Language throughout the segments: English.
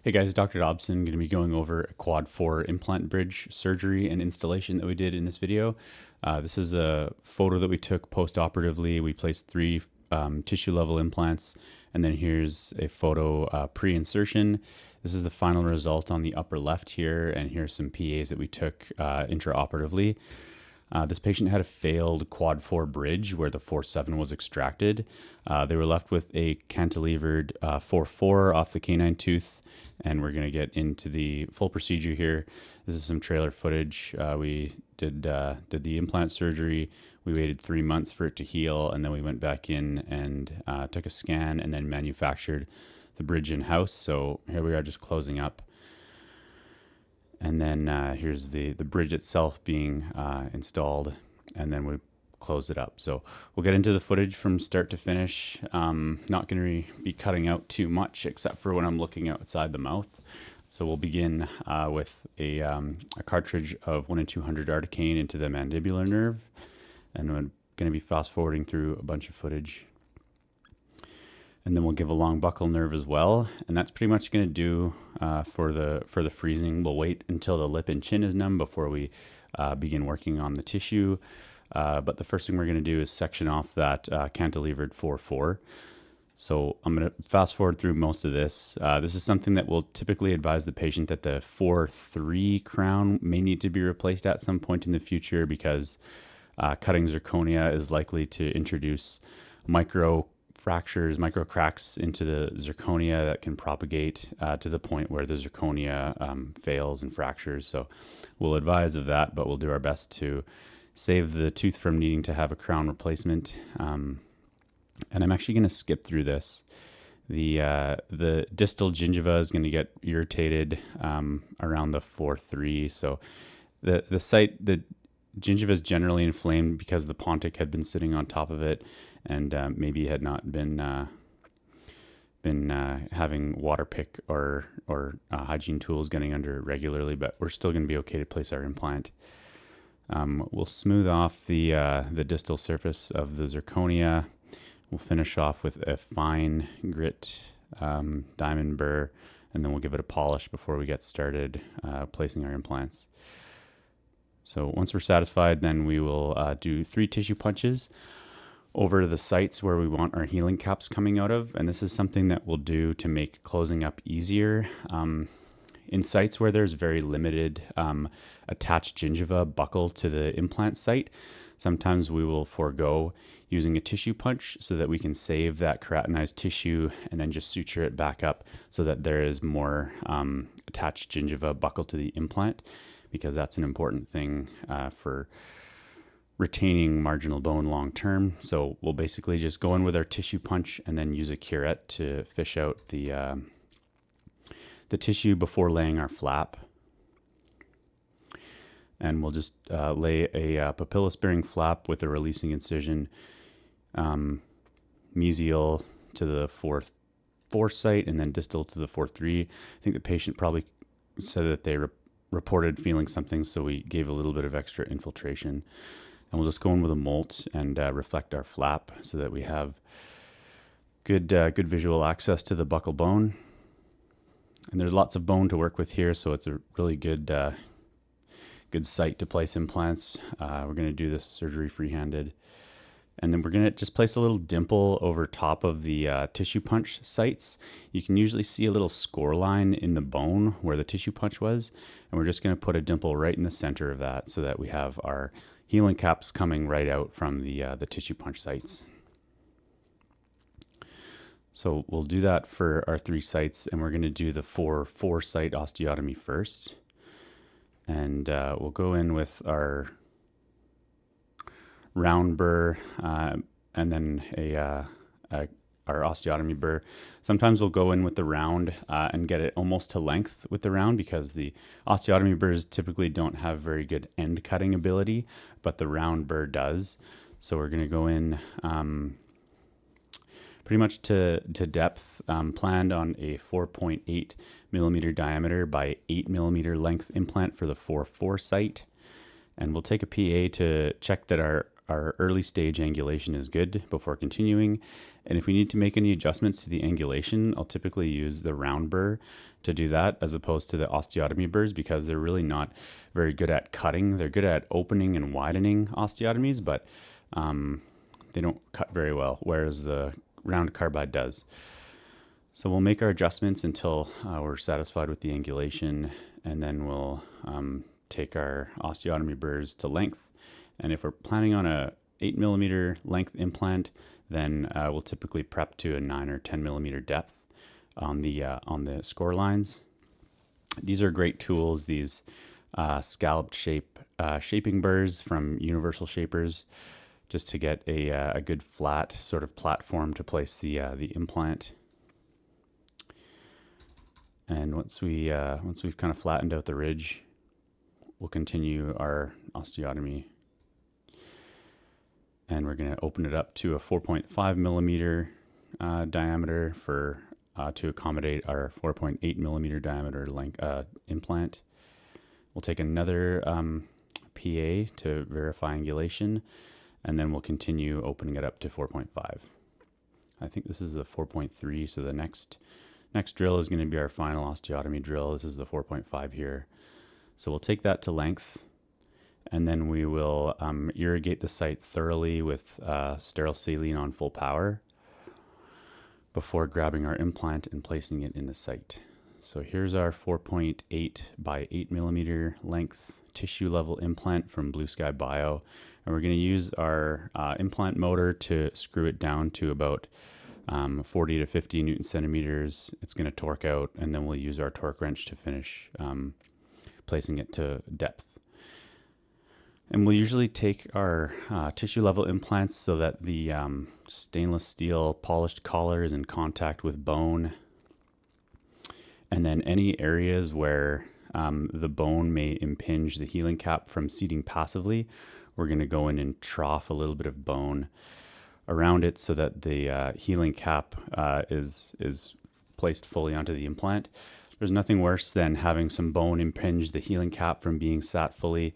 Hey guys, Dr. Dobson going to be going over a quad 4 implant bridge surgery and installation that we did in this video. This is a photo that we took post-operatively. We placed 3 tissue level implants, and then here's a photo pre-insertion. This is the final result on the upper left here, and here's some PAs that we took intraoperatively. This patient had a failed quad 4 bridge where the 4-7 was extracted. They were left with a cantilevered 4-4 off the canine tooth, and we're going to get into the full procedure here. This is some trailer footage. We did the implant surgery. We waited 3 months for it to heal, and then we went back in and took a scan and then manufactured the bridge in-house. So here we are just closing up. And then here's the bridge itself being installed, and then we close it up. So we'll get into the footage from start to finish. Not going to be cutting out too much except for when I'm looking outside the mouth. So we'll begin with a cartridge of 1 in 200 articaine into the mandibular nerve, and we're going to be fast forwarding through a bunch of footage. And then we'll give a long buccal nerve as well, and that's pretty much going to do for the freezing. We'll wait until the lip and chin is numb before we begin working on the tissue. But the first thing we're going to do is section off that cantilevered 4-4. So I'm going to fast forward through most of this. This is something that we'll typically advise the patient that the 4-3 crown may need to be replaced at some point in the future, because cutting zirconia is likely to introduce micro fractures, micro cracks into the zirconia that can propagate to the point where the zirconia fails and fractures. So we'll advise of that, but we'll do our best to save the tooth from needing to have a crown replacement. And I'm actually going to skip through this. The distal gingiva is going to get irritated around the 4-3. So the site, the gingiva is generally inflamed because the pontic had been sitting on top of it, and maybe had not been having water pick or hygiene tools getting under it regularly. But we're still going to be okay to place our implant. We'll smooth off the distal surface of the zirconia. We'll finish off with a fine grit diamond burr, and then we'll give it a polish before we get started placing our implants. So once we're satisfied, then we will do 3 tissue punches over the sites where we want our healing caps coming out of. And this is something that we'll do to make closing up easier. In sites where there's very limited attached gingiva buccal to the implant site, sometimes we will forego using a tissue punch so that we can save that keratinized tissue and then just suture it back up so that there is more attached gingiva buccal to the implant, because that's an important thing for retaining marginal bone long term. So we'll basically just go in with our tissue punch and then use a curette to fish out the tissue before laying our flap. And we'll just lay a papillus-bearing flap with a releasing incision mesial to the 4 site and then distal to the 4-3. I think the patient probably said that they reported feeling something, so we gave a little bit of extra infiltration. And we'll just go in with a molt and reflect our flap so that we have good visual access to the buccal bone. And there's lots of bone to work with here, so it's a really good site to place implants. We're going to do this surgery free-handed. And then we're going to just place a little dimple over top of the tissue punch sites. You can usually see a little score line in the bone where the tissue punch was. And we're just going to put a dimple right in the center of that so that we have our healing caps coming right out from the tissue punch sites. So we'll do that for our 3 sites, and we're going to do the 4 site osteotomy first. And we'll go in with our round burr and then our osteotomy burr. Sometimes we'll go in with the round and get it almost to length with the round, because the osteotomy burrs typically don't have very good end cutting ability, but the round burr does. So we're going to go in pretty much to depth, planned on a 4.8 millimeter diameter by 8 millimeter length implant for the 4-4 site. And we'll take a PA to check that our our early stage angulation is good before continuing. And if we need to make any adjustments to the angulation, I'll typically use the round burr to do that as opposed to the osteotomy burrs, because they're really not very good at cutting. They're good at opening and widening osteotomies, but they don't cut very well, whereas the round carbide does. So we'll make our adjustments until we're satisfied with the angulation, and then we'll take our osteotomy burrs to length. And if we're planning on a 8 millimeter length implant, then we'll typically prep to a 9 or 10 millimeter depth on the score lines. These are great tools. These scalloped shaping burrs from Universal Shapers, just to get a good flat sort of platform to place the implant. And once we've kind of flattened out the ridge, we'll continue our osteotomy. And we're going to open it up to a 4.5 millimeter diameter to accommodate our 4.8 millimeter diameter length implant. We'll take another PA to verify angulation, and then we'll continue opening it up to 4.5. I think this is the 4.3, so the next drill is going to be our final osteotomy drill. This is the 4.5 here. So we'll take that to length, and then we will irrigate the site thoroughly with sterile saline on full power before grabbing our implant and placing it in the site. So here's our 4.8 by 8 millimeter length tissue level implant from Blue Sky Bio. And we're going to use our implant motor to screw it down to about 40 to 50 Newton centimeters. It's going to torque out, and then we'll use our torque wrench to finish placing it to depth. And we'll usually take our tissue level implants so that the stainless steel polished collar is in contact with bone. And then any areas where the bone may impinge the healing cap from seating passively, we're going to go in and trough a little bit of bone around it so that the healing cap is placed fully onto the implant. There's nothing worse than having some bone impinge the healing cap from being sat fully,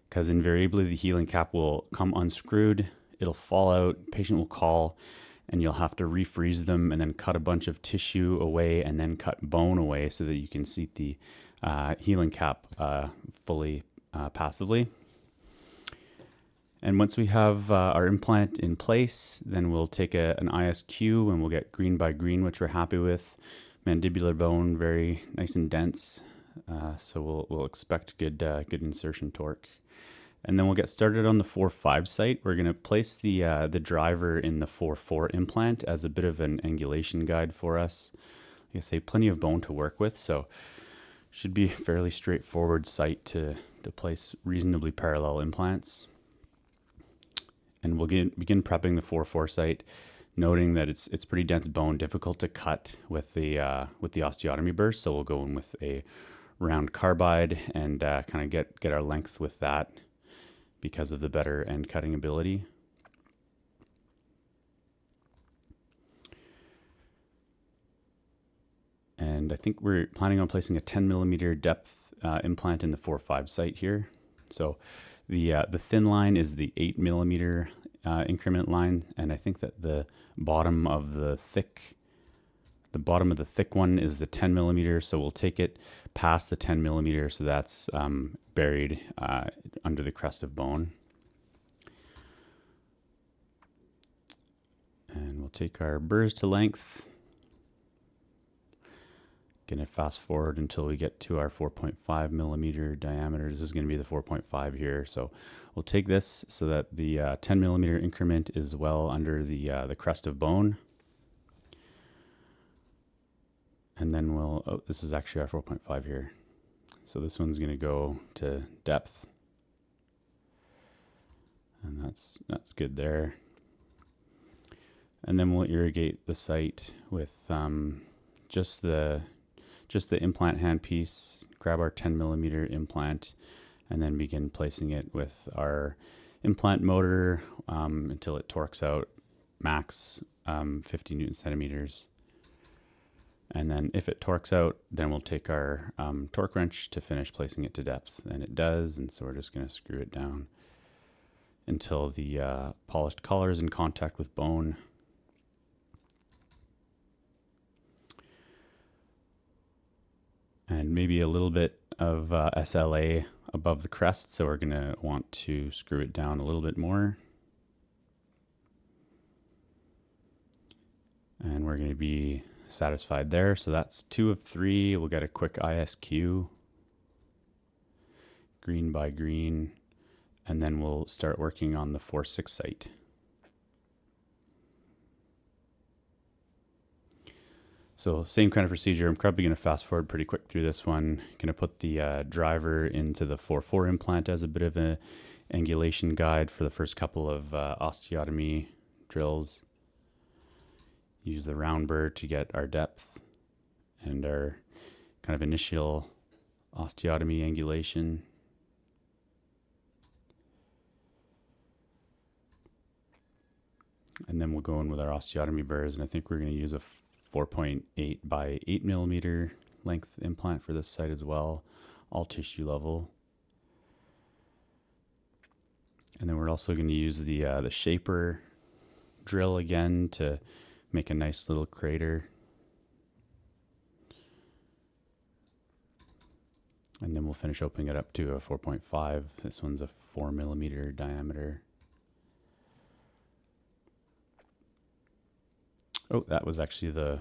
because invariably the healing cap will come unscrewed, it'll fall out, patient will call, and you'll have to refreeze them and then cut a bunch of tissue away and then cut bone away so that you can seat the healing cap fully passively. And once we have our implant in place, then we'll take an ISQ and we'll get green by green, which we're happy with. Mandibular bone, very nice and dense. So we'll expect good insertion torque. And then we'll get started on the 4.5 site. We're going to place the driver in the 4.4 implant as a bit of an angulation guide for us. Like I say, plenty of bone to work with, so should be a fairly straightforward site to place reasonably parallel implants. And we'll begin prepping the 4.4 site, noting that it's pretty dense bone, difficult to cut with the osteotomy burr. So we'll go in with a round carbide and kind of get our length with that, because of the better end cutting ability. And I think we're planning on placing a 10 millimeter depth implant in the 4.5 site here. So the thin line is the 8 millimeter increment line, and I think that the bottom of the thick one is the 10 millimeter. So we'll take it past the 10 millimeter, so that's buried under the crest of bone. And we'll take our burrs to length. Gonna fast forward until we get to our 4.5 millimeter diameter. This is gonna be the 4.5 here. So we'll take this so that the 10 millimeter increment is well under the crest of bone. And then this is actually our 4.5 here. So this one's going to go to depth. And that's good there. And then we'll irrigate the site with just the implant handpiece, grab our 10 millimeter implant, and then begin placing it with our implant motor until it torques out max 50 Newton centimeters. And then if it torques out, then we'll take our torque wrench to finish placing it to depth. And it does, and so we're just going to screw it down until the polished collar is in contact with bone. And maybe a little bit of SLA above the crest, so we're going to want to screw it down a little bit more. And we're going to be satisfied there. So that's 2 of 3. We'll get a quick ISQ, green by green, and then we'll start working on the 4-6 site. So same kind of procedure. I'm probably going to fast forward pretty quick through this one. Going to put the driver into the 4-4 implant as a bit of an angulation guide for the first couple of osteotomy drills. Use the round burr to get our depth and our kind of initial osteotomy angulation. And then we'll go in with our osteotomy burrs, and I think we're going to use a 4.8 by 8 millimeter length implant for this site as well, all tissue level. And then we're also going to use the shaper drill again to make a nice little crater. And then we'll finish opening it up to a 4.5. This one's a 4 millimeter diameter. Oh, that was actually the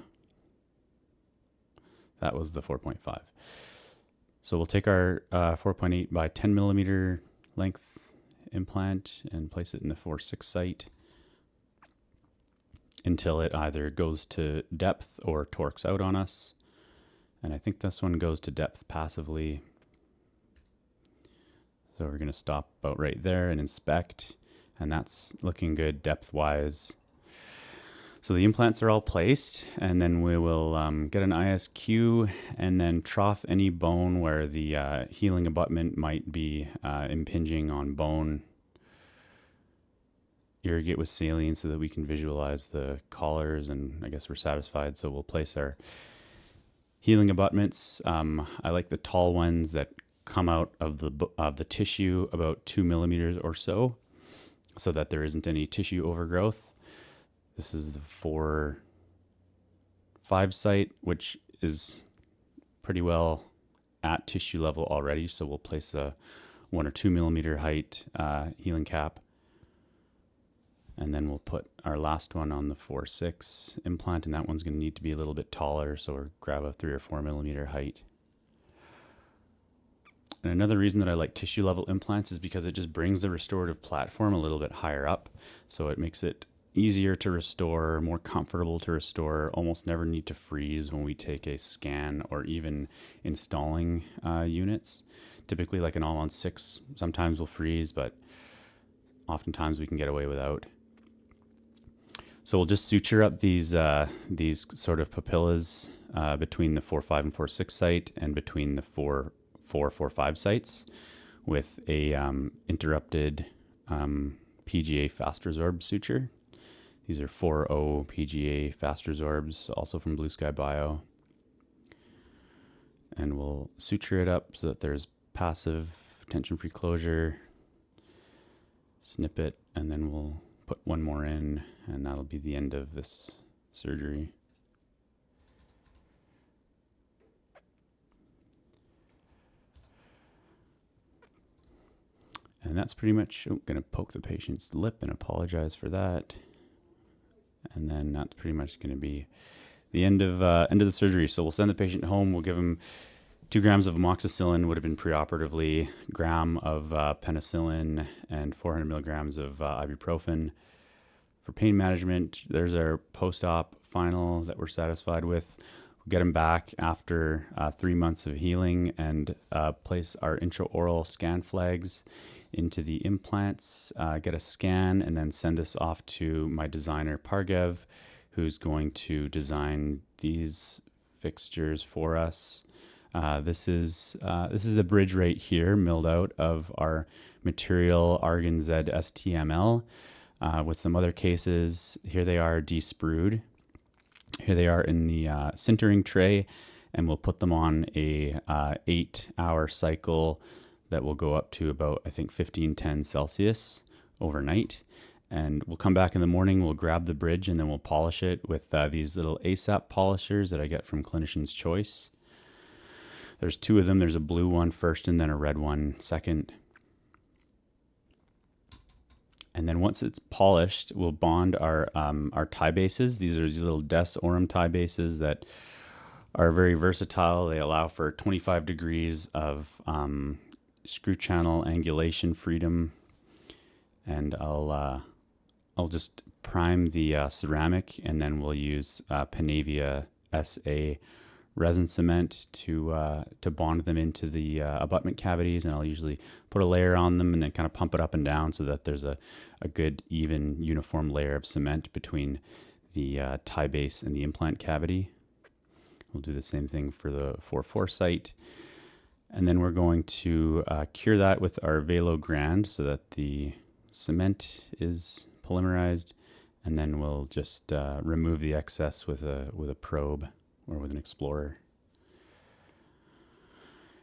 4.5. So we'll take our 4.8 by 10 millimeter length implant and place it in the 4-6 site until it either goes to depth or torques out on us. And I think this one goes to depth passively. So we're going to stop about right there and inspect, and that's looking good depth-wise. So the implants are all placed, and then we will get an ISQ and then trough any bone where the healing abutment might be impinging on bone. Irrigate with saline so that we can visualize the collars, and I guess we're satisfied. So we'll place our healing abutments. I like the tall ones that come out of the tissue about 2 millimeters or so that there isn't any tissue overgrowth. This is the 4-5 site, which is pretty well at tissue level already. So we'll place a 1 or 2 millimeter height healing cap. And then we'll put our last one on the 4-6 implant, and that one's going to need to be a little bit taller. So we'll grab a 3 or 4 millimeter height. And another reason that I like tissue level implants is because it just brings the restorative platform a little bit higher up. So it makes it easier to restore, more comfortable to restore, almost never need to freeze when we take a scan or even installing units. Typically like an all-on-6, sometimes we'll freeze, but oftentimes we can get away without. So we'll just suture up these sort of papillas between the 4-5 and 4-6 site and between the 4-4-5 sites with a interrupted PGA fast resorb suture. These are 4.0 PGA fast resorbs, also from Blue Sky Bio. And we'll suture it up so that there's passive tension-free closure. Snip it, and then we'll put one more in, and that'll be the end of this surgery. And that's pretty much, going to poke the patient's lip and apologize for that. And then that's pretty much going to be the end of the surgery. So we'll send the patient home. We'll give him 2 grams of amoxicillin, would have been preoperatively, gram of penicillin, and 400 milligrams of ibuprofen. For pain management, there's our post-op final that we're satisfied with. We'll get him back after 3 months of healing and place our intraoral scan flags into the implants, get a scan, and then send this off to my designer Pargev, who's going to design these fixtures for us. This is the bridge right here, milled out of our material Argon Z STML with some other cases. Here they are desprued. Here they are in the sintering tray, and we'll put them on a 8-hour cycle that will go up to about, I think, 1510 Celsius overnight. And we'll come back in the morning, we'll grab the bridge, and then we'll polish it with these little ASAP polishers that I get from Clinician's Choice. There's two of them. There's a blue one first and then a red one second. And then once it's polished, we'll bond our tie bases. These are these little Des Orem tie bases that are very versatile. They allow for 25 degrees of screw channel angulation freedom. And I'll just prime the ceramic, and then we'll use Panavia SA resin cement to bond them into the abutment cavities. And I'll usually put a layer on them and then kind of pump it up and down so that there's a good, even, uniform layer of cement between the tie base and the implant cavity. We'll do the same thing for the 4-4 site. And then we're going to cure that with our Velo Grand so that the cement is polymerized, and then we'll just remove the excess with a probe or with an explorer.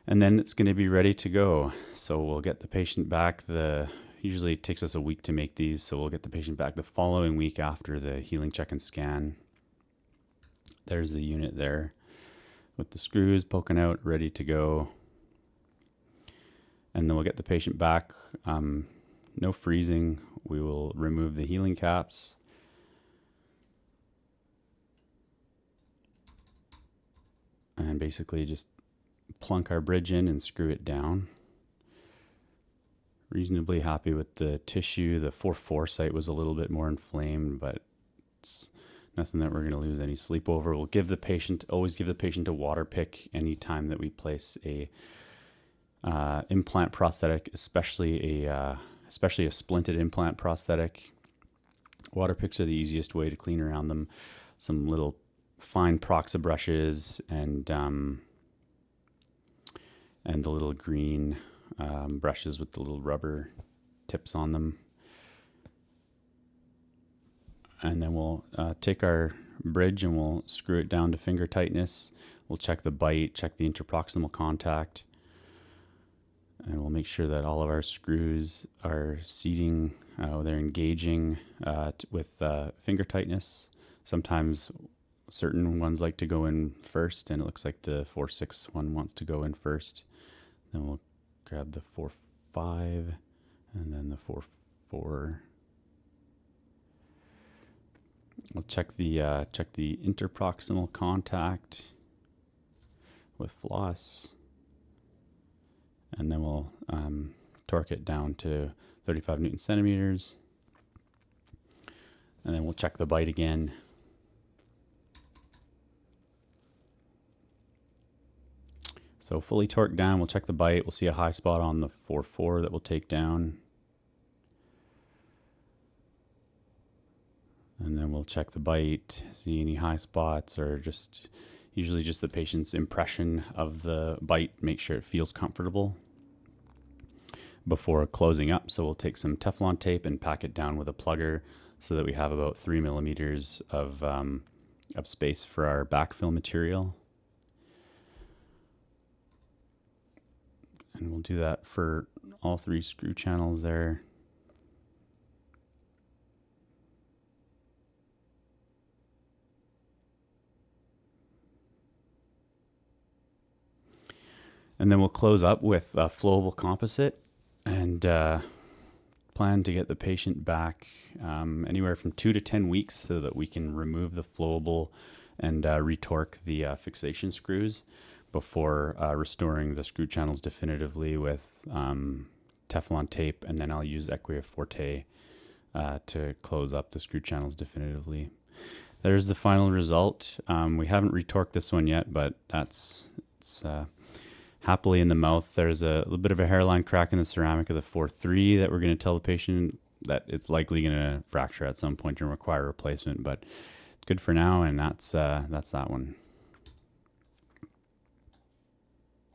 And then it's going to be ready to go. So we'll get the patient back. Usually it takes us a week to make these, so we'll get the patient back the following week after the healing check and scan. There's the unit there with the screws poking out, ready to go. And then we'll get the patient back. No freezing. We will remove the healing caps. And basically just plunk our bridge in and screw it down. Reasonably happy with the tissue. The 4-4 site was a little bit more inflamed, but it's nothing that we're going to lose any sleep over. We'll always give the patient a water pick anytime that we place a implant prosthetic, especially a splinted implant prosthetic. Water picks are the easiest way to clean around them. Some little fine proxa brushes and the little green brushes with the little rubber tips on them. And then we'll take our bridge and we'll screw it down to finger tightness. We'll check the bite, check the interproximal contact, and we'll make sure that all of our screws are seating, they're engaging with finger tightness. Sometimes certain ones like to go in first, and it looks like the 4-6 one wants to go in first. Then we'll grab the 4-5 and then the 4-4. We'll check the interproximal contact with floss, and then we'll torque it down to 35 Newton centimeters, and then we'll check the bite again. So fully torqued down, we'll check the bite. We'll see a high spot on the 4-4 that we'll take down. And then we'll check the bite, see any high spots, or usually just the patient's impression of the bite, make sure it feels comfortable before closing up. So we'll take some Teflon tape and pack it down with a plugger so that we have about 3 millimeters of space for our backfill material. And we'll do that for all 3 screw channels there. And then we'll close up with a flowable composite and plan to get the patient back anywhere from 2 to 10 weeks so that we can remove the flowable and retorque the fixation screws before restoring the screw channels definitively with Teflon tape. And then I'll use Equia Forte to close up the screw channels definitively. There's the final result. We haven't retorqued this one yet, but it's happily in the mouth. There's a little bit of a hairline crack in the ceramic of the 4-3 that we're going to tell the patient that it's likely going to fracture at some point and require replacement, but it's good for now, and that's that one.